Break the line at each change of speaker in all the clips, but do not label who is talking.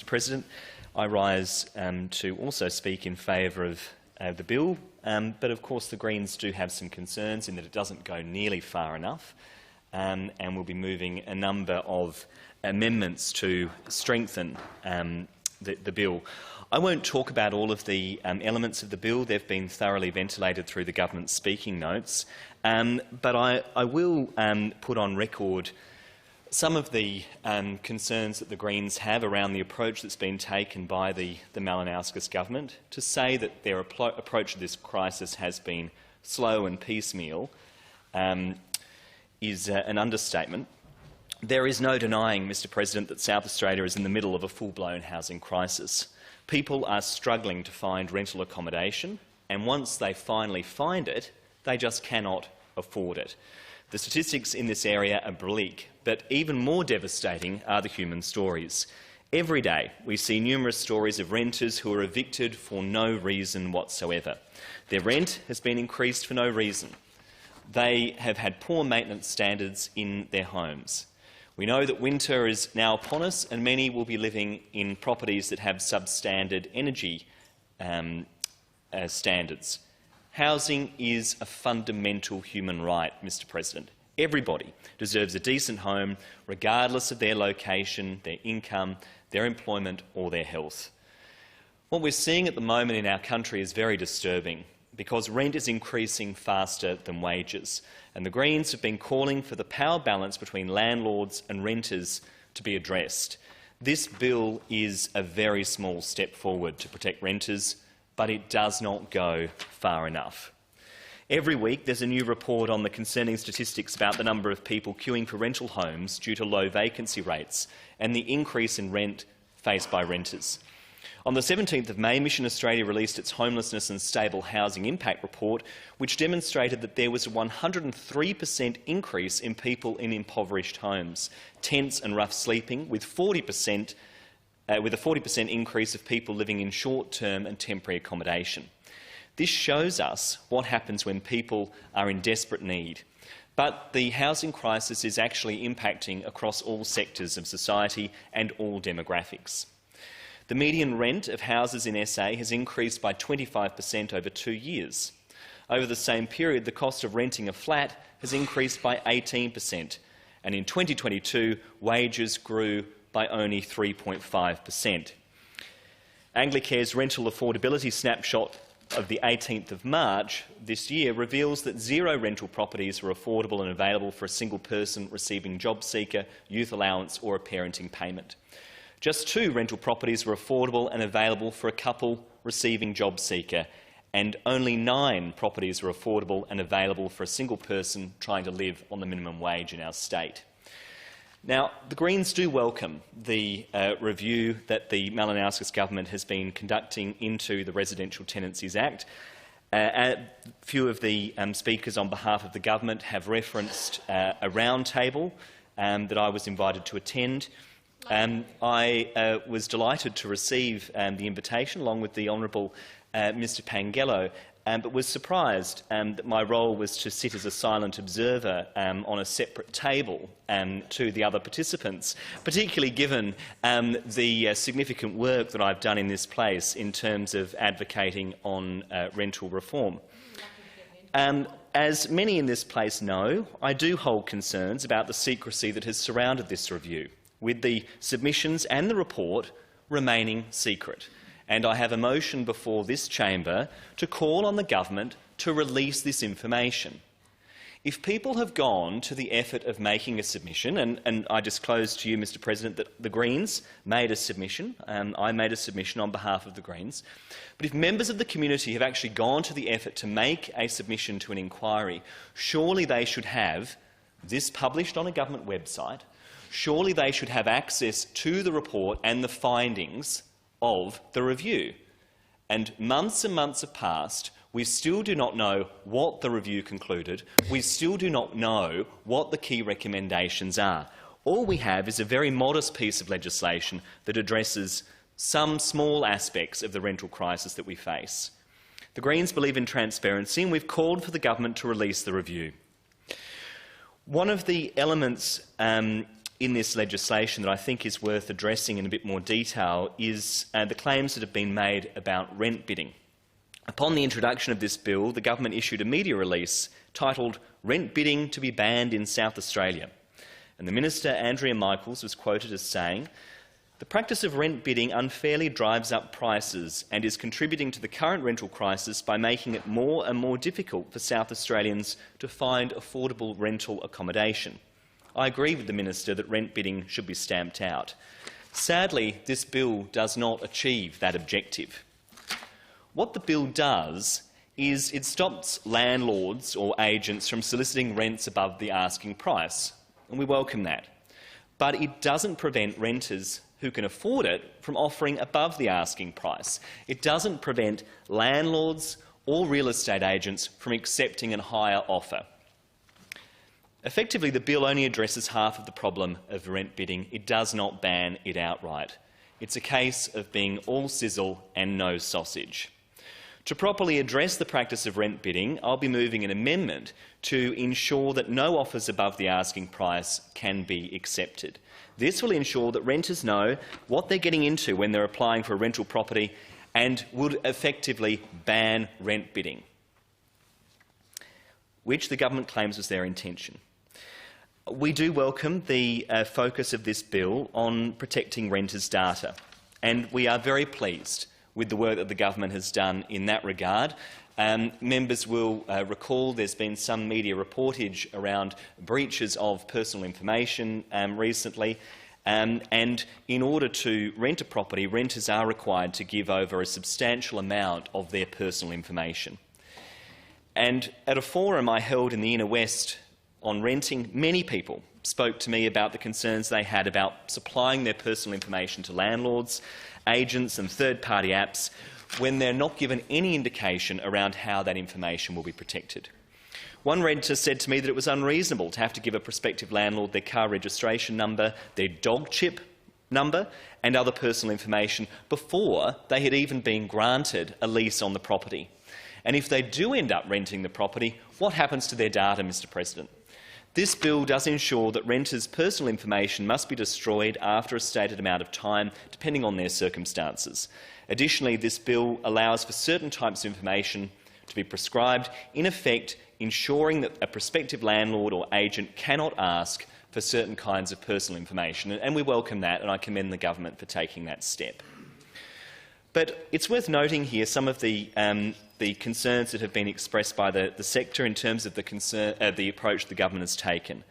Mr President, I rise to also speak in favour of the bill, but of course the Greens do have some concerns in that it doesn't go nearly far enough, and we'll be moving a number of amendments to strengthen the bill. I won't talk about all of the elements of the bill. They've been thoroughly ventilated through the government's speaking notes, but I will put on record some of the concerns that the Greens have around the approach that's been taken by the Malinauskas government. To say that their approach to this crisis has been slow and piecemeal is an understatement. There is no denying, Mr President, that South Australia is in the middle of a full-blown housing crisis. People are struggling to find rental accommodation, and once they finally find it, they just cannot afford it. The statistics in this area are bleak, but even more devastating are the human stories. Every day we see numerous stories of renters who are evicted for no reason whatsoever. Their rent has been increased for no reason. They have had poor maintenance standards in their homes. We know that winter is now upon us, and many will be living in properties that have substandard energy standards. Housing is a fundamental human right, Mr President. Everybody deserves a decent home, regardless of their location, their income, their employment or their health. What we're seeing at the moment in our country is very disturbing, because rent is increasing faster than wages, and the Greens have been calling for the power balance between landlords and renters to be addressed. This bill is a very small step forward to protect renters, but it does not go far enough. Every week there's a new report on the concerning statistics about the number of people queuing for rental homes due to low vacancy rates and the increase in rent faced by renters. On the 17th of May, Mission Australia released its Homelessness and Stable Housing Impact Report, which demonstrated that there was a 103% increase in people in impoverished homes, tents and rough sleeping, with a 40% increase of people living in short-term and temporary accommodation. This shows us what happens when people are in desperate need. But the housing crisis is actually impacting across all sectors of society and all demographics. The median rent of houses in SA has increased by 25% over 2 years. Over the same period, the cost of renting a flat has increased by 18%, and in 2022, wages grew by only 3.5%. Anglicare's rental affordability snapshot of the 18th of March this year reveals that 0 rental properties are affordable and available for a single person receiving job seeker, youth allowance or a parenting payment. Just 2 rental properties were affordable and available for a couple receiving job seeker, and only 9 properties were affordable and available for a single person trying to live on the minimum wage in our state. Now, the Greens do welcome the review that the Malinauskas government has been conducting into the Residential Tenancies Act. A few of the speakers on behalf of the government have referenced a roundtable that I was invited to attend. I was delighted to receive the invitation along with the Honourable Mr Pangello, but was surprised that my role was to sit as a silent observer on a separate table to the other participants, particularly given the significant work that I've done in this place in terms of advocating on rental reform. As many in this place know, I do hold concerns about the secrecy that has surrounded this review, with the submissions and the report remaining secret. And I have a motion before this chamber to call on the government to release this information. If people have gone to the effort of making a submission, and I disclose to you, Mr President, that the Greens made a submission, I made a submission on behalf of the Greens, but if members of the community have actually gone to the effort to make a submission to an inquiry, surely they should have this published on a government website. Surely they should have access to the report and the findings of the review. And months have passed. We still do not know what the review concluded. We still do not know what the key recommendations are. All we have is a very modest piece of legislation that addresses some small aspects of the rental crisis that we face. The Greens believe in transparency, and we've called for the government to release the review. One of the elements in this legislation that I think is worth addressing in a bit more detail is the claims that have been made about rent bidding. Upon the introduction of this bill, the government issued a media release titled "Rent Bidding to be Banned in South Australia." And the Minister, Andrea Michaels, was quoted as saying, "The practice of rent bidding unfairly drives up prices and is contributing to the current rental crisis by making it more and more difficult for South Australians to find affordable rental accommodation." I agree with the Minister that rent bidding should be stamped out. Sadly, this bill does not achieve that objective. What the bill does is it stops landlords or agents from soliciting rents above the asking price, and we welcome that. But it doesn't prevent renters who can afford it from offering above the asking price. It doesn't prevent landlords or real estate agents from accepting a higher offer. Effectively, the bill only addresses half of the problem of rent bidding. It does not ban it outright. It's a case of being all sizzle and no sausage. To properly address the practice of rent bidding, I'll be moving an amendment to ensure that no offers above the asking price can be accepted. This will ensure that renters know what they're getting into when they're applying for a rental property and would effectively ban rent bidding, which the government claims was their intention. We do welcome the focus of this bill on protecting renters' data, and we are very pleased with the work that the government has done in that regard. Members will recall there's been some media reportage around breaches of personal information recently, and in order to rent a property, renters are required to give over a substantial amount of their personal information. And at a forum I held in the Inner West on renting, many people spoke to me about the concerns they had about supplying their personal information to landlords, agents and third-party apps when they're not given any indication around how that information will be protected. One renter said to me that it was unreasonable to have to give a prospective landlord their car registration number, their dog chip number and other personal information before they had even been granted a lease on the property. And if they do end up renting the property, what happens to their data, Mr. President? This bill does ensure that renters' personal information must be destroyed after a stated amount of time, depending on their circumstances. Additionally, this bill allows for certain types of information to be prescribed, in effect ensuring that a prospective landlord or agent cannot ask for certain kinds of personal information. And we welcome that, and I commend the government for taking that step. But it's worth noting here some of the concerns that have been expressed by the sector in terms of the approach the government has taken.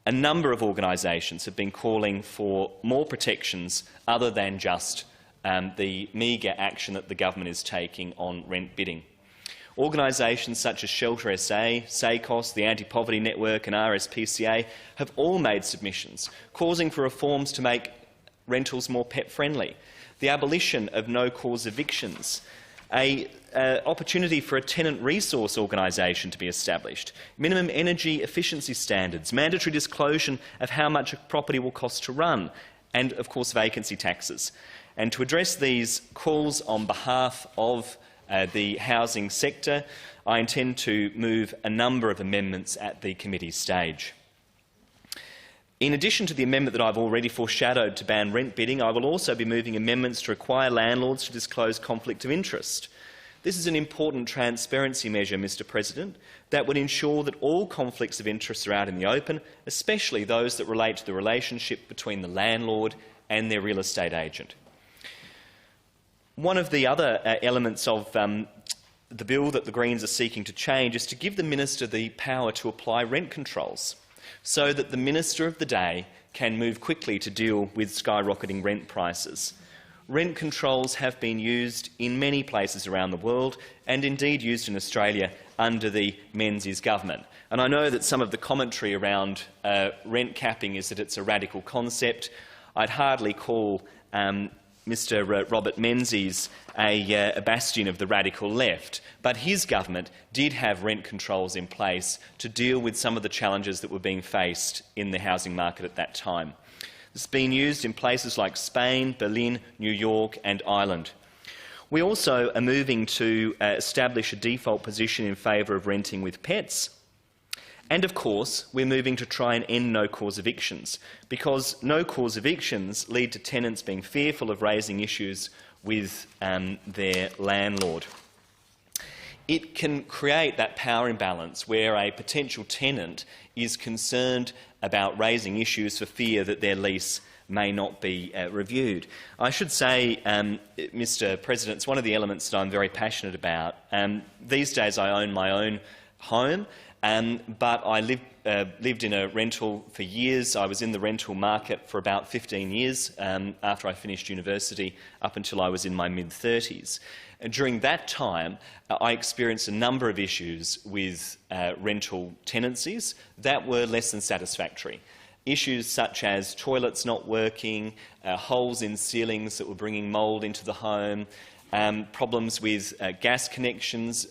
A number of organisations have been calling for more protections other than just the meagre action that the government is taking on rent bidding. Organisations such as Shelter SA, SACOS, the Anti-Poverty Network and RSPCA have all made submissions calling for reforms to make rentals more pet-friendly, the abolition of no-cause evictions, an opportunity for a tenant resource organisation to be established, minimum energy efficiency standards, mandatory disclosure of how much a property will cost to run, and, of course, vacancy taxes. And to address these calls on behalf of the housing sector, I intend to move a number of amendments at the committee stage. In addition to the amendment that I've already foreshadowed to ban rent bidding, I will also be moving amendments to require landlords to disclose conflict of interest. This is an important transparency measure, Mr. President, that would ensure that all conflicts of interest are out in the open, especially those that relate to the relationship between the landlord and their real estate agent. One of the other elements of the bill that the Greens are seeking to change is to give the Minister the power to apply rent controls, so that the Minister of the day can move quickly to deal with skyrocketing rent prices. Rent controls have been used in many places around the world and indeed used in Australia under the Menzies government. And I know that some of the commentary around rent capping is that it's a radical concept. I'd hardly call Mr Robert Menzies a bastion of the radical left, but his government did have rent controls in place to deal with some of the challenges that were being faced in the housing market at that time. It's been used in places like Spain, Berlin, New York and Ireland. We also are moving to establish a default position in favour of renting with pets, And of course, we're moving to try and end no-cause evictions, because no-cause evictions lead to tenants being fearful of raising issues with their landlord. It can create that power imbalance where a potential tenant is concerned about raising issues for fear that their lease may not be reviewed. I should say, Mr. President, it's one of the elements that I'm very passionate about. These days I own my own home, but I lived in a rental for years. I was in the rental market for about 15 years after I finished university, up until I was in my mid-30s. And during that time, I experienced a number of issues with rental tenancies that were less than satisfactory. Issues such as toilets not working, holes in ceilings that were bringing mould into the home, problems with gas connections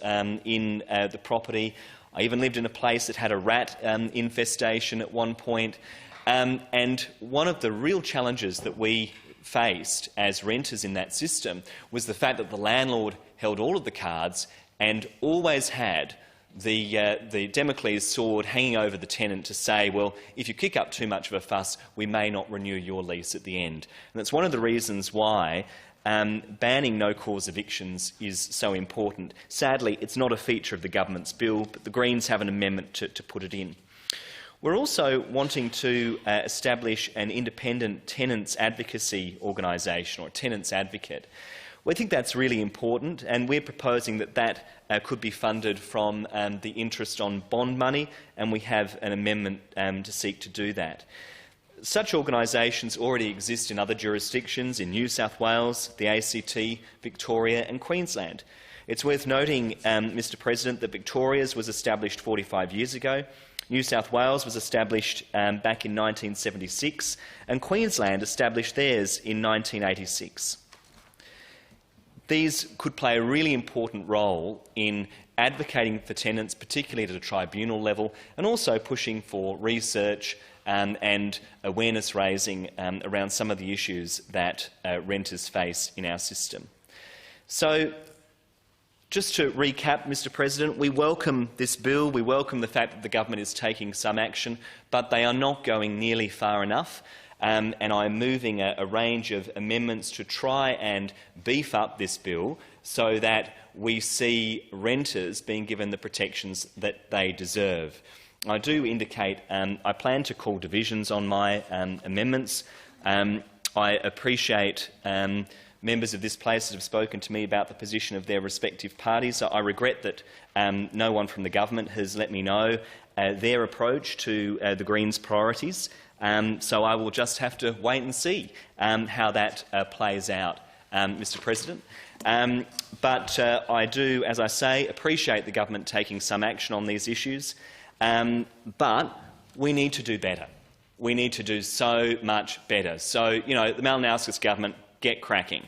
in the property. I even lived in a place that had a rat infestation at one point. And one of the real challenges that we faced as renters in that system was the fact that the landlord held all of the cards and always had the Damocles sword hanging over the tenant to say, well, if you kick up too much of a fuss, we may not renew your lease at the end. And that's one of the reasons why banning no-cause evictions is so important. Sadly, it's not a feature of the government's bill, but the Greens have an amendment to put it in. We're also wanting to establish an independent tenants advocacy organisation, or a tenants advocate. We think that's really important, and we're proposing that that could be funded from the interest on bond money, and we have an amendment to seek to do that. Such organisations already exist in other jurisdictions, in New South Wales, the ACT, Victoria and Queensland. It's worth noting, Mr. President, that Victoria's was established 45 years ago, New South Wales was established back in 1976, and Queensland established theirs in 1986. These could play a really important role in advocating for tenants, particularly at a tribunal level, and also pushing for research and awareness raising around some of the issues that renters face in our system. So, just to recap, Mr. President, we welcome this bill, we welcome the fact that the government is taking some action, but they are not going nearly far enough. And I'm moving a range of amendments to try and beef up this bill so that we see renters being given the protections that they deserve. I do indicate I plan to call divisions on my amendments. I appreciate members of this place that have spoken to me about the position of their respective parties. I regret that no one from the government has let me know their approach to the Greens' priorities. So I will just have to wait and see how that plays out, Mr. President. But I do, as I say, appreciate the government taking some action on these issues. But we need to do better. We need to do so much better. So, you know, the Malinauskas government, get cracking.